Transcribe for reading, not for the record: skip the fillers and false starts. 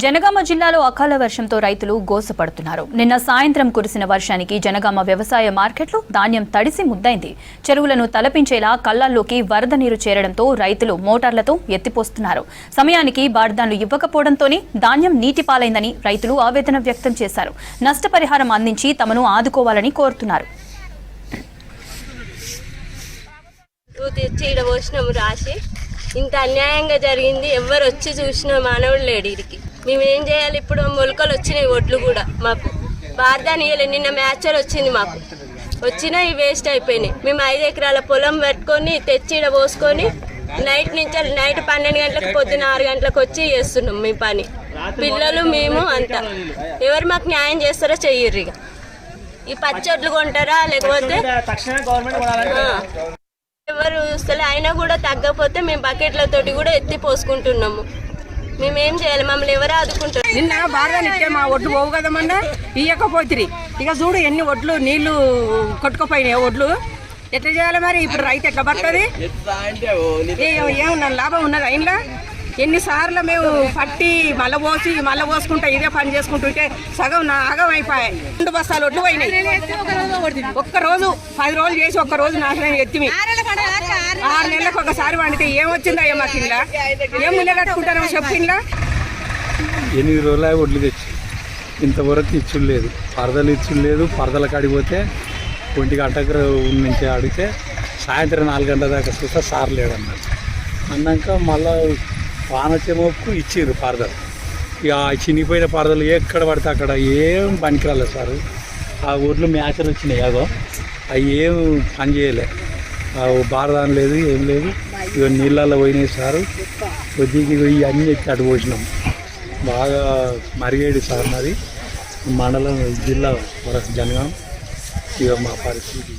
జనగామ జిల్లాలో అకాల వర్షంతో రైతులు గోసపడుతున్నారు. నిన్న సాయంత్రం కురిసిన వర్షానికి జనగామ వ్యవసాయ మార్కెట్లో ధాన్యం తడిసి ముద్దైంది. చెరువులను తలపించేలా కళ్లాల్లోకి వరద నీరు చేరడంతో రైతులు మోటార్లతో ఎత్తిపోస్తున్నారు. సమయానికి బార్దాన్లు ఇవ్వకపోవడంతోనే ధాన్యం నీటిపాలైందని రైతులు ఆవేదన వ్యక్తం చేశారు. నష్టపరిహారం అందించి తమను ఆదుకోవాలని కోరుతున్నారు. ఇంత అన్యాయంగా జరిగింది. ఎవరు వచ్చి చూసిన మానవుడు లేడు. ఇడికి మేము ఏం చేయాలి? ఇప్పుడు మొలకలు వచ్చినాయి, ఒడ్లు కూడా మాకు బార్దాని ఇవ్వలేదు. నిన్న మ్యాచర్ వచ్చింది, మాకు వచ్చినా ఇవి వేస్ట్ అయిపోయినాయి. మేము 5 ఎకరాల పొలం పెట్టుకొని తెచ్చి ఇక్కడ పోసుకొని నైట్ 12 గంటలకు పొద్దున 6 గంటలకు వచ్చి చేస్తున్నాం మీ పని. పిల్లలు మేము అంతా ఎవరు మాకు న్యాయం చేస్తారో చెయ్యరు. ఇక ఈ పచ్చొడ్లు కొంటారా లేకపోతే ఎవరు చూస్తలే. అయినా కూడా తగ్గకపోతే మేము బకెట్లతోటి కూడా ఎత్తి పోసుకుంటున్నాము. మేమేం చేయాలి? మమ్మల్ని ఎవరు ఆదుకుంటారు? నిన్న బాగా నిట్టే మా ఒడ్లు పోవు కదమన్నా ఇయ్యకపోతుంది. ఇక చూడు ఎన్ని ఒడ్లు నీళ్లు కొట్టుకుపోయినాయి. ఒడ్లు ఎట్లా చేయాలి మరి? ఇప్పుడు రైతు ఎట్లా పడుతుంది? ఏమన్నా లాభం ఉన్నది? అయినా ఎన్నిసార్లు మేము పట్టి మళ్ళీ పోసుకుంటా ఇదే పని చేసుకుంటుంటే సగం ఆగం అయిపోయాయి. 2 బస్తాలు ఒడ్లు పోయినాయి. ఒక్కరోజు 10 రోజులు చేసి ఒక్కరోజు నాశనం ఎత్తిమి. 6 నెలలకు ఒకసారి వండితే ఏమొచ్చిందయ్యా మాకు? ఇలా ఏం ముళ్ళ కట్టుకుంటారో చెప్పిందా? 8 రోజులు ఒడ్లు తెచ్చి ఇంతవరకు ఇచ్చుడు లేదు. పరదలు ఇచ్చుడు లేదు. పరదల కాడిపోతే 1 గంటకు నుంచి అడిగితే సాయంత్రం 4 గంటల దాకా చూస్తే సార్ లేడన్నారు. అన్నాక మళ్ళీ వాన వచ్చేమోపు ఇచ్చిర్రు పరదలు. ఇక చినిగిపోయిన పరదలు ఎక్కడ పడితే అక్కడ ఏం పనికిరాలేదు సార్. ఆ ఊర్లో మ్యాచర్ వచ్చినాయి, అగో అవి ఏం పని చేయలే. బారదాని లేదు, ఏం లేదు. ఇక నీళ్ళల్లో పోయినాయి సారు. కొద్దిగా ఇవన్నీ ఎత్తి అటు పోసినాం. బాగా మరిగేది సార్ మాది మండలం జిల్లా వరకు జనగాం. ఇక మా పరిస్థితి